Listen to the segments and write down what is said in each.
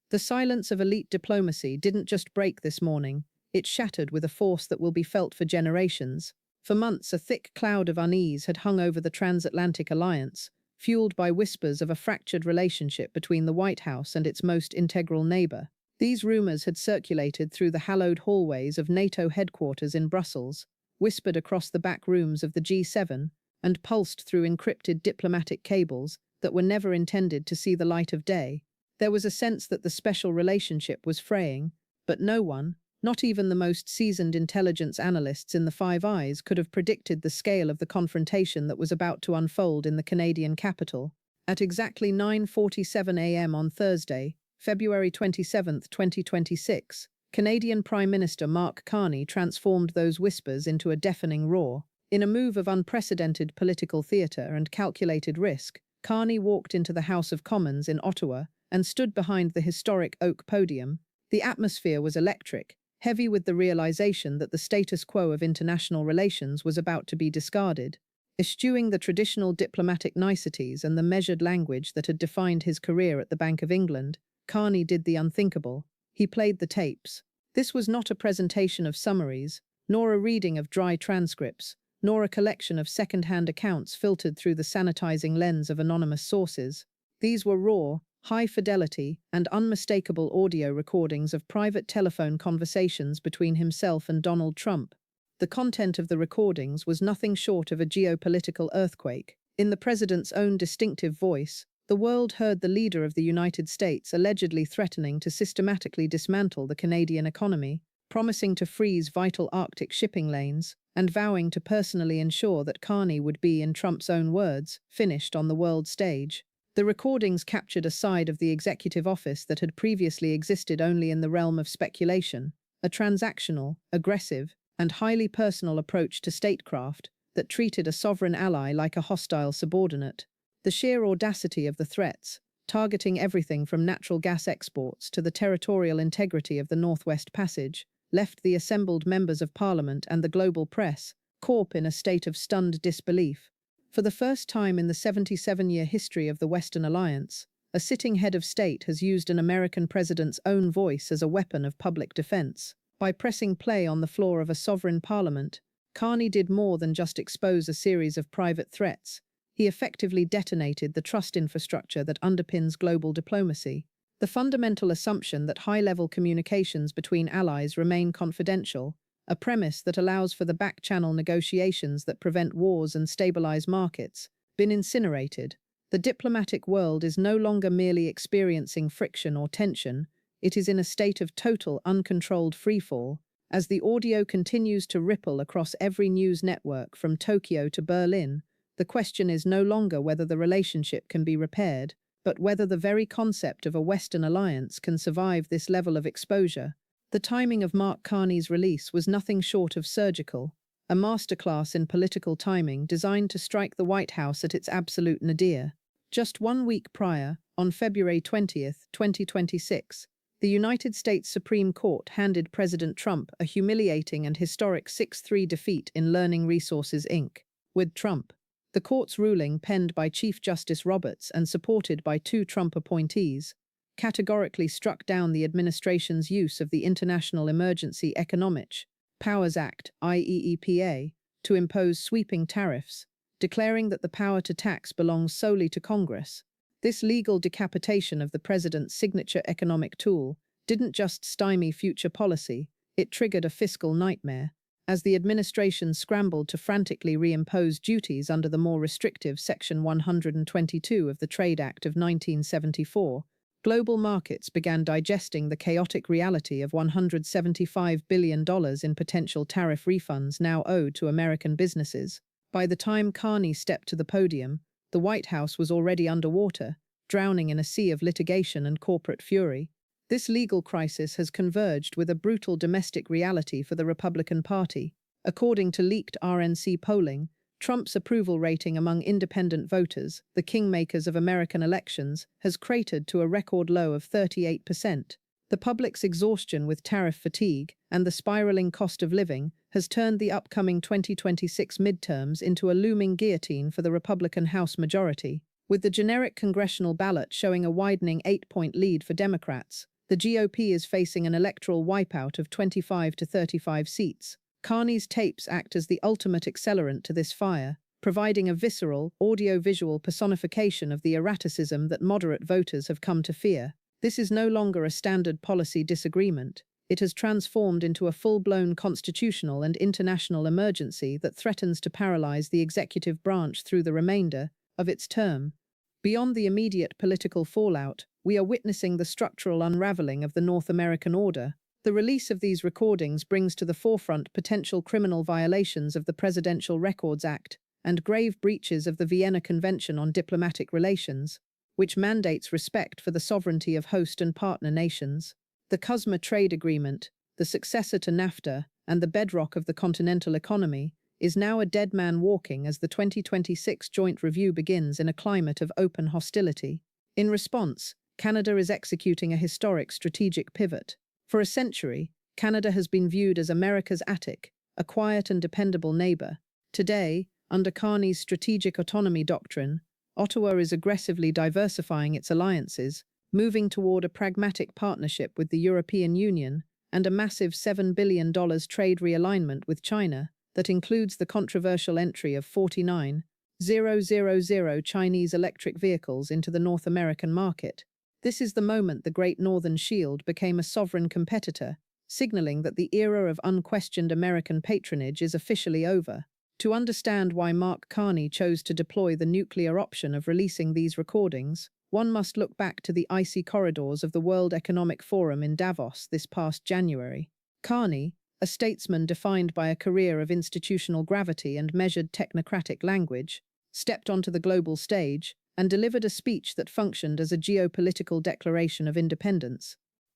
The silence of elite diplomacy didn't just break this morning, it shattered with a force that will be felt for generations. For months, a thick cloud of unease had hung over the transatlantic alliance, fueled by whispers of a fractured relationship between the White House and its most integral neighbor. These rumors had circulated through the hallowed hallways of NATO headquarters in Brussels, whispered across the back rooms of the G7, and pulsed through encrypted diplomatic cables that were never intended to see the light of day. There was a sense that the special relationship was fraying, but no one, not even the most seasoned intelligence analysts in the Five Eyes, could have predicted the scale of the confrontation that was about to unfold in the Canadian capital. At exactly 9:47 a.m. on Thursday, February 27, 2026, Canadian Prime Minister Mark Carney transformed those whispers into a deafening roar. In a move of unprecedented political theatre and calculated risk, Carney walked into the House of Commons in Ottawa and stood behind the historic oak podium. The atmosphere was electric, heavy with the realization that the status quo of international relations was about to be discarded. Eschewing the traditional diplomatic niceties and the measured language that had defined his career at the Bank of England, Carney did the unthinkable. He played the tapes. This was not a presentation of summaries, nor a reading of dry transcripts, nor a collection of second-hand accounts filtered through the sanitizing lens of anonymous sources. These were raw, high-fidelity, and unmistakable audio recordings of private telephone conversations between himself and Donald Trump. The content of the recordings was nothing short of a geopolitical earthquake. In the president's own distinctive voice, the world heard the leader of the United States allegedly threatening to systematically dismantle the Canadian economy, promising to freeze vital Arctic shipping lanes, and vowing to personally ensure that Carney would be, in Trump's own words, finished on the world stage. The recordings captured a side of the executive office that had previously existed only in the realm of speculation, a transactional, aggressive, and highly personal approach to statecraft that treated a sovereign ally like a hostile subordinate. The sheer audacity of the threats, targeting everything from natural gas exports to the territorial integrity of the Northwest Passage, left the assembled members of Parliament and the global press caught in a state of stunned disbelief. For the first time in the 77-year history of the Western Alliance, a sitting head of state has used an American president's own voice as a weapon of public defense. By pressing play on the floor of a sovereign parliament, Carney did more than just expose a series of private threats. He effectively detonated the trust infrastructure that underpins global diplomacy. The fundamental assumption that high-level communications between allies remain confidential, a premise that allows for the back-channel negotiations that prevent wars and stabilize markets, been incinerated. The diplomatic world is no longer merely experiencing friction or tension, it is in a state of total, uncontrolled freefall. As the audio continues to ripple across every news network from Tokyo to Berlin, the question is no longer whether the relationship can be repaired, but whether the very concept of a Western alliance can survive this level of exposure. The timing of Mark Carney's release was nothing short of surgical, a masterclass in political timing designed to strike the White House at its absolute nadir. Just 1 week prior, on February 20, 2026, the United States Supreme Court handed President Trump a humiliating and historic 6-3 defeat in Learning Resources, Inc. With Trump, the court's ruling, penned by Chief Justice Roberts and supported by 2 Trump appointees, categorically struck down the administration's use of the International Emergency Economic Powers Act, IEEPA, to impose sweeping tariffs, declaring that the power to tax belongs solely to Congress. This legal decapitation of the president's signature economic tool didn't just stymie future policy, it triggered a fiscal nightmare. As the administration scrambled to frantically reimpose duties under the more restrictive Section 122 of the Trade Act of 1974, global markets began digesting the chaotic reality of $175 billion in potential tariff refunds now owed to American businesses. By the time Carney stepped to the podium, the White House was already underwater, drowning in a sea of litigation and corporate fury. This legal crisis has converged with a brutal domestic reality for the Republican Party. According to leaked RNC polling, Trump's approval rating among independent voters, the kingmakers of American elections, has cratered to a record low of 38%. The public's exhaustion with tariff fatigue and the spiraling cost of living has turned the upcoming 2026 midterms into a looming guillotine for the Republican House majority. With the generic congressional ballot showing a widening 8-point lead for Democrats, The GOP is facing an electoral wipeout of 25 to 35 seats. Carney's tapes act as the ultimate accelerant to this fire, providing a visceral, audio-visual personification of the erraticism that moderate voters have come to fear. This is no longer a standard policy disagreement. It has transformed into a full-blown constitutional and international emergency that threatens to paralyze the executive branch through the remainder of its term. Beyond the immediate political fallout, we are witnessing the structural unraveling of the North American order. The release of these recordings brings to the forefront potential criminal violations of the Presidential Records Act and grave breaches of the Vienna Convention on Diplomatic Relations, which mandates respect for the sovereignty of host and partner nations. The CUSMA trade agreement, the successor to NAFTA and the bedrock of the continental economy, is now a dead man walking as the 2026 joint review begins in a climate of open hostility. In response, Canada is executing a historic strategic pivot. For a century, Canada has been viewed as America's attic, a quiet and dependable neighbor. Today, under Carney's strategic autonomy doctrine, Ottawa is aggressively diversifying its alliances, moving toward a pragmatic partnership with the European Union and a massive $7 billion trade realignment with China that includes the controversial entry of 49,000 Chinese electric vehicles into the North American market. This is the moment the Great Northern Shield became a sovereign competitor, signaling that the era of unquestioned American patronage is officially over. To understand why Mark Carney chose to deploy the nuclear option of releasing these recordings, one must look back to the icy corridors of the World Economic Forum in Davos this past January. Carney, a statesman defined by a career of institutional gravity and measured technocratic language, stepped onto the global stage and delivered a speech that functioned as a geopolitical declaration of independence.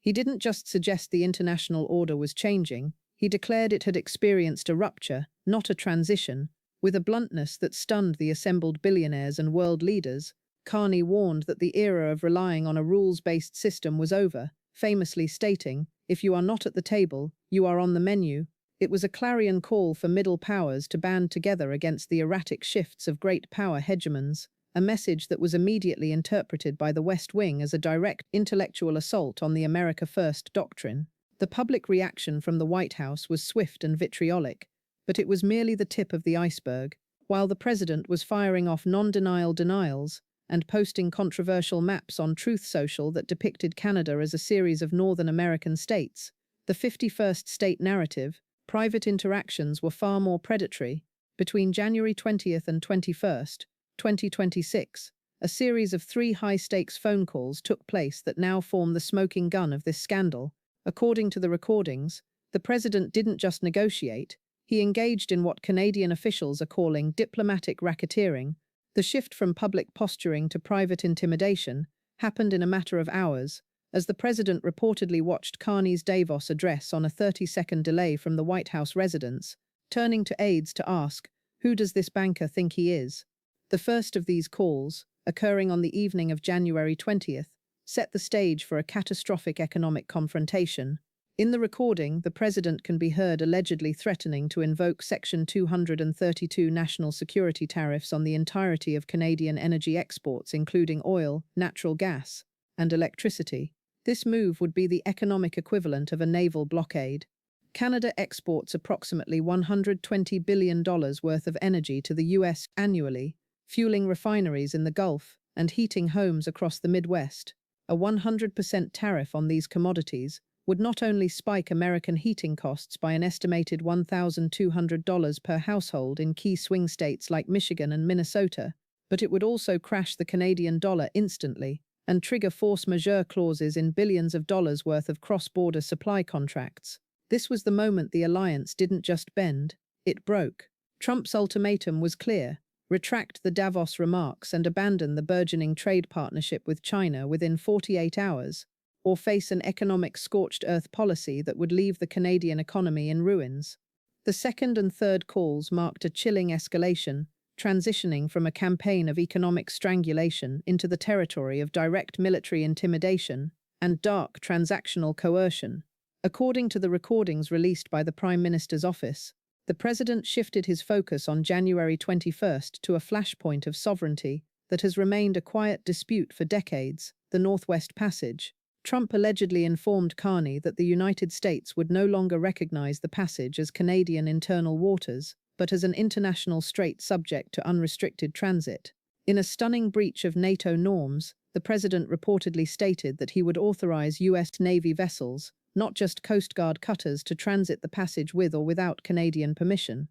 He didn't just suggest the international order was changing, he declared it had experienced a rupture, not a transition. With a bluntness that stunned the assembled billionaires and world leaders, Carney warned that the era of relying on a rules-based system was over, famously stating, "If you are not at the table, you are on the menu." It was a clarion call for middle powers to band together against the erratic shifts of great power hegemons, a message that was immediately interpreted by the West Wing as a direct intellectual assault on the America First doctrine. The public reaction from the White House was swift and vitriolic, but it was merely the tip of the iceberg. While the president was firing off non-denial denials and posting controversial maps on Truth Social that depicted Canada as a series of Northern American states, the 51st state narrative, private interactions were far more predatory. Between January 20th and 21st, 2026, a series of 3 high-stakes phone calls took place that now form the smoking gun of this scandal. According to the recordings, the president didn't just negotiate, he engaged in what Canadian officials are calling diplomatic racketeering. The shift from public posturing to private intimidation happened in a matter of hours, as the president reportedly watched Carney's Davos address on a 30-second delay from the White House residence, turning to aides to ask, "Who does this banker think he is?" The first of these calls, occurring on the evening of January 20th, set the stage for a catastrophic economic confrontation. In the recording, the president can be heard allegedly threatening to invoke Section 232 national security tariffs on the entirety of Canadian energy exports, including oil, natural gas, and electricity. This move would be the economic equivalent of a naval blockade. Canada exports approximately $120 billion worth of energy to the US annually, fueling refineries in the Gulf and heating homes across the Midwest. A 100% tariff on these commodities would not only spike American heating costs by an estimated $1,200 per household in key swing states like Michigan and Minnesota, but it would also crash the Canadian dollar instantly and trigger force majeure clauses in billions of dollars worth of cross-border supply contracts. This was the moment the alliance didn't just bend, it broke. Trump's ultimatum was clear: retract the Davos remarks and abandon the burgeoning trade partnership with China within 48 hours, or face an economic scorched earth policy that would leave the Canadian economy in ruins. The second and third calls marked a chilling escalation, transitioning from a campaign of economic strangulation into the territory of direct military intimidation and dark transactional coercion. According to the recordings released by the Prime Minister's office, the president shifted his focus on January 21st to a flashpoint of sovereignty that has remained a quiet dispute for decades, the Northwest Passage. Trump allegedly informed Carney that the United States would no longer recognize the passage as Canadian internal waters, but as an international strait subject to unrestricted transit. In a stunning breach of NATO norms, the president reportedly stated that he would authorize U.S. Navy vessels, not just Coast Guard cutters, to transit the passage with or without Canadian permission.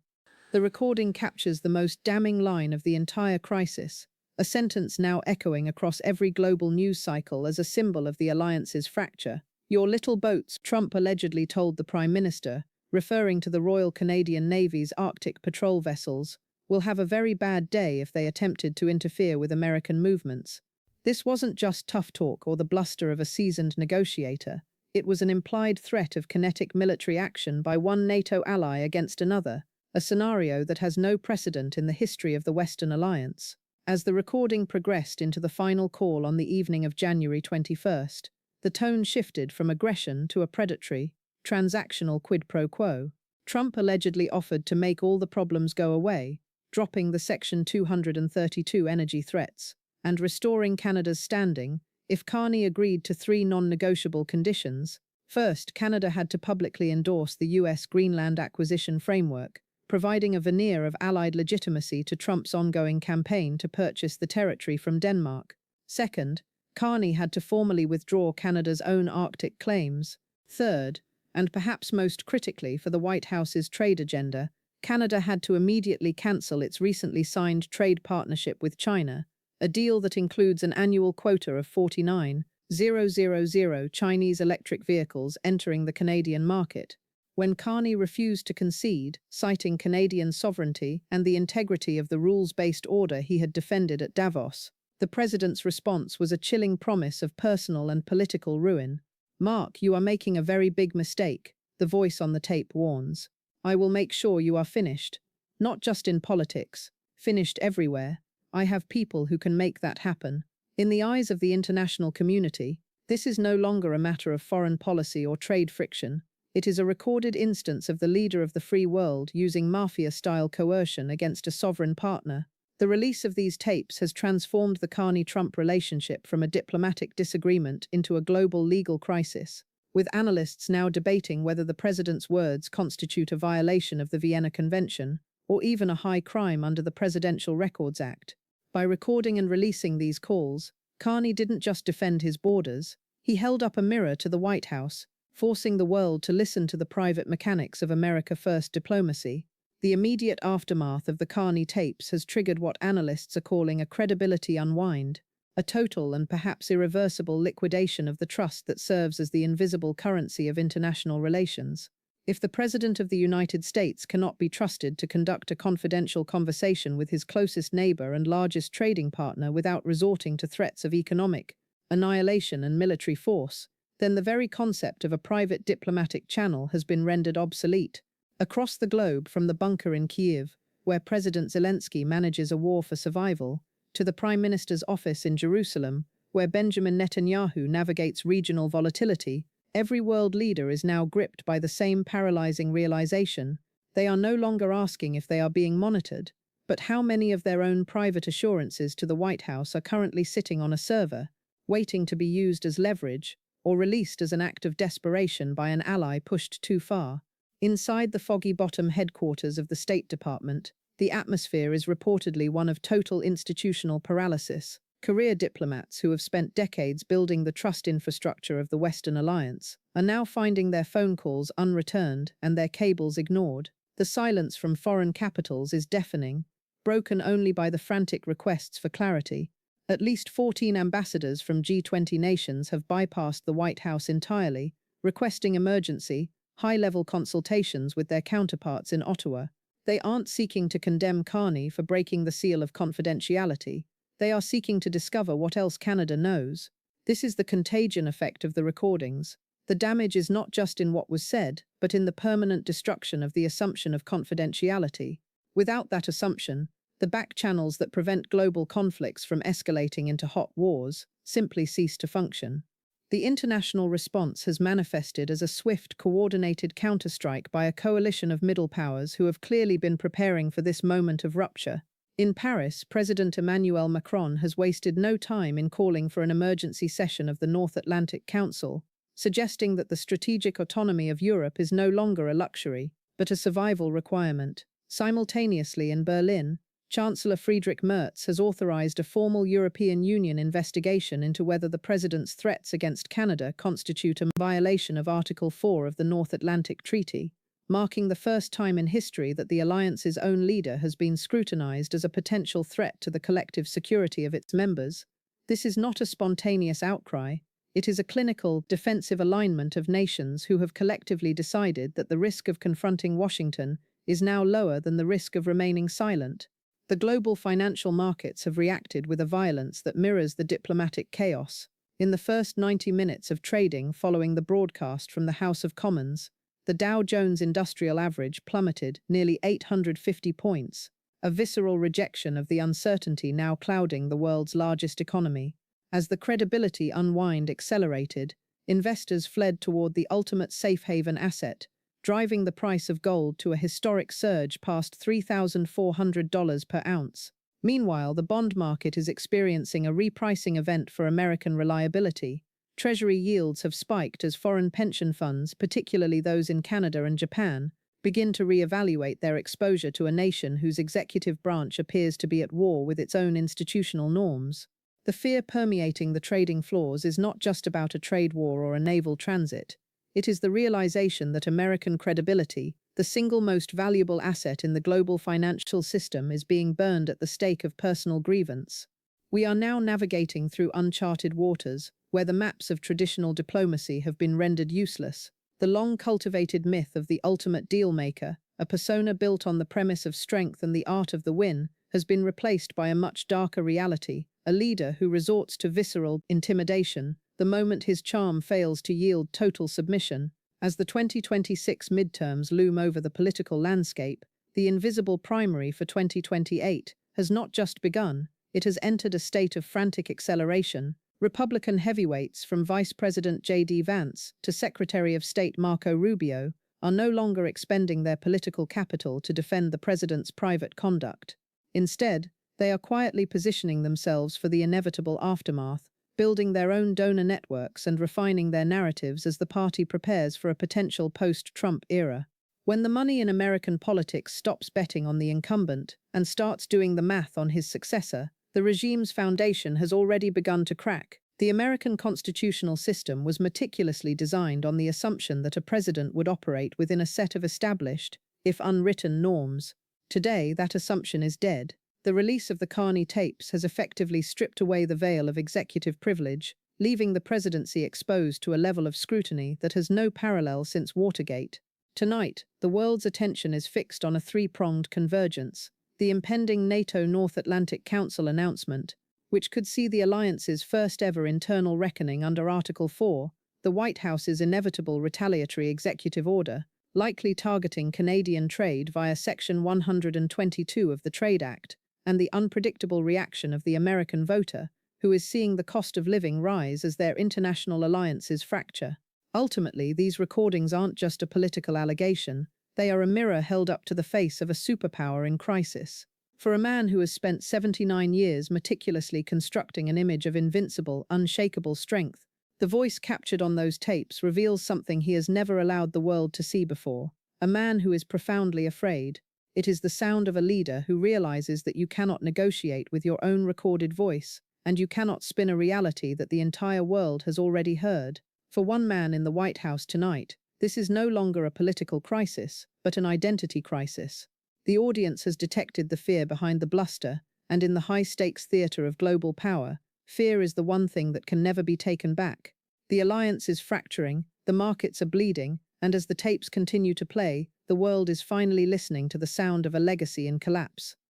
The recording captures the most damning line of the entire crisis, a sentence now echoing across every global news cycle as a symbol of the alliance's fracture. "Your little boats," Trump allegedly told the Prime Minister, referring to the Royal Canadian Navy's Arctic patrol vessels, "will have a very bad day if they attempted to interfere with American movements." This wasn't just tough talk or the bluster of a seasoned negotiator. It was an implied threat of kinetic military action by one NATO ally against another, a scenario that has no precedent in the history of the Western alliance. As the recording progressed into the final call on the evening of January 21st, the tone shifted from aggression to a predatory, transactional quid pro quo. Trump allegedly offered to make all the problems go away, dropping the Section 232 energy threats, and restoring Canada's standing if Carney agreed to three non-negotiable conditions. First, Canada had to publicly endorse the U.S. Greenland Acquisition Framework, providing a veneer of allied legitimacy to Trump's ongoing campaign to purchase the territory from Denmark. Second, Carney had to formally withdraw Canada's own Arctic claims. Third, and perhaps most critically for the White House's trade agenda, Canada had to immediately cancel its recently signed trade partnership with China, a deal that includes an annual quota of 49,000 Chinese electric vehicles entering the Canadian market. When Carney refused to concede, citing Canadian sovereignty and the integrity of the rules-based order he had defended at Davos, the president's response was a chilling promise of personal and political ruin. "Mark, you are making a very big mistake," the voice on the tape warns. "I will make sure you are finished. Not just in politics, finished everywhere. I have people who can make that happen." In the eyes of the international community, this is no longer a matter of foreign policy or trade friction. It is a recorded instance of the leader of the free world using mafia-style coercion against a sovereign partner. The release of these tapes has transformed the Carney-Trump relationship from a diplomatic disagreement into a global legal crisis, with analysts now debating whether the president's words constitute a violation of the Vienna Convention or even a high crime under the Presidential Records Act. By recording and releasing these calls, Carney didn't just defend his borders, he held up a mirror to the White House, forcing the world to listen to the private mechanics of America First diplomacy. The immediate aftermath of the Carney tapes has triggered what analysts are calling a credibility unwind, a total and perhaps irreversible liquidation of the trust that serves as the invisible currency of international relations. If the President of the United States cannot be trusted to conduct a confidential conversation with his closest neighbor and largest trading partner without resorting to threats of economic annihilation and military force, then the very concept of a private diplomatic channel has been rendered obsolete. Across the globe, from the bunker in Kyiv, where President Zelensky manages a war for survival, to the Prime Minister's office in Jerusalem, where Benjamin Netanyahu navigates regional volatility, every world leader is now gripped by the same paralyzing realization. They are no longer asking if they are being monitored, but how many of their own private assurances to the White House are currently sitting on a server, waiting to be used as leverage, or released as an act of desperation by an ally pushed too far. Inside the foggy bottom headquarters of the State Department, the atmosphere is reportedly one of total institutional paralysis. Career diplomats who have spent decades building the trust infrastructure of the Western Alliance are now finding their phone calls unreturned and their cables ignored. The silence from foreign capitals is deafening, broken only by the frantic requests for clarity. At least 14 ambassadors from G20 nations have bypassed the White House entirely, requesting emergency, high-level consultations with their counterparts in Ottawa. They aren't seeking to condemn Carney for breaking the seal of confidentiality. They are seeking to discover what else Canada knows. This is the contagion effect of the recordings. The damage is not just in what was said, but in the permanent destruction of the assumption of confidentiality. Without that assumption, the back channels that prevent global conflicts from escalating into hot wars simply cease to function. The international response has manifested as a swift, coordinated counterstrike by a coalition of middle powers who have clearly been preparing for this moment of rupture. In Paris, President Emmanuel Macron has wasted no time in calling for an emergency session of the North Atlantic Council, suggesting that the strategic autonomy of Europe is no longer a luxury, but a survival requirement. Simultaneously in Berlin, Chancellor Friedrich Merz has authorized a formal European Union investigation into whether the president's threats against Canada constitute a violation of Article 4 of the North Atlantic Treaty, marking the first time in history that the alliance's own leader has been scrutinized as a potential threat to the collective security of its members. This is not a spontaneous outcry. It is a clinical, defensive alignment of nations who have collectively decided that the risk of confronting Washington is now lower than the risk of remaining silent. The global financial markets have reacted with a violence that mirrors the diplomatic chaos. In the first 90 minutes of trading following the broadcast from the House of Commons, the Dow Jones Industrial Average plummeted nearly 850 points, a visceral rejection of the uncertainty now clouding the world's largest economy. As the credibility unwind accelerated, investors fled toward the ultimate safe haven asset, driving the price of gold to a historic surge past $3,400 per ounce. Meanwhile, the bond market is experiencing a repricing event for American reliability. Treasury yields have spiked as foreign pension funds, particularly those in Canada and Japan, begin to re-evaluate their exposure to a nation whose executive branch appears to be at war with its own institutional norms. The fear permeating the trading floors is not just about a trade war or a naval transit. It is the realization that American credibility, the single most valuable asset in the global financial system, is being burned at the stake of personal grievance. We are now navigating through uncharted waters, where the maps of traditional diplomacy have been rendered useless. The long-cultivated myth of the ultimate deal-maker, a persona built on the premise of strength and the art of the win, has been replaced by a much darker reality, a leader who resorts to visceral intimidation the moment his charm fails to yield total submission. As the 2026 midterms loom over the political landscape, the invisible primary for 2028 has not just begun, it has entered a state of frantic acceleration. Republican heavyweights from Vice President J.D. Vance to Secretary of State Marco Rubio are no longer expending their political capital to defend the president's private conduct. Instead, they are quietly positioning themselves for the inevitable aftermath, building their own donor networks and refining their narratives as the party prepares for a potential post-Trump era. When the money in American politics stops betting on the incumbent and starts doing the math on his successor, the regime's foundation has already begun to crack. The American constitutional system was meticulously designed on the assumption that a president would operate within a set of established, if unwritten, norms. Today, that assumption is dead. The release of the Carney tapes has effectively stripped away the veil of executive privilege, leaving the presidency exposed to a level of scrutiny that has no parallel since Watergate. Tonight, the world's attention is fixed on a three-pronged convergence: the impending NATO North Atlantic Council announcement, which could see the alliance's first-ever internal reckoning under Article 4, the White House's inevitable retaliatory executive order, likely targeting Canadian trade via Section 122 of the Trade Act, and the unpredictable reaction of the American voter, who is seeing the cost of living rise as their international alliances fracture. Ultimately, these recordings aren't just a political allegation, they are a mirror held up to the face of a superpower in crisis. For a man who has spent 79 years meticulously constructing an image of invincible, unshakable strength, the voice captured on those tapes reveals something he has never allowed the world to see before: a man who is profoundly afraid. It is the sound of a leader who realizes that you cannot negotiate with your own recorded voice, and you cannot spin a reality that the entire world has already heard. For one man in the White House tonight, this is no longer a political crisis, but an identity crisis. The audience has detected the fear behind the bluster, and in the high-stakes theater of global power, fear is the one thing that can never be taken back. The alliance is fracturing, the markets are bleeding, and as the tapes continue to play, the world is finally listening to the sound of a legacy in collapse.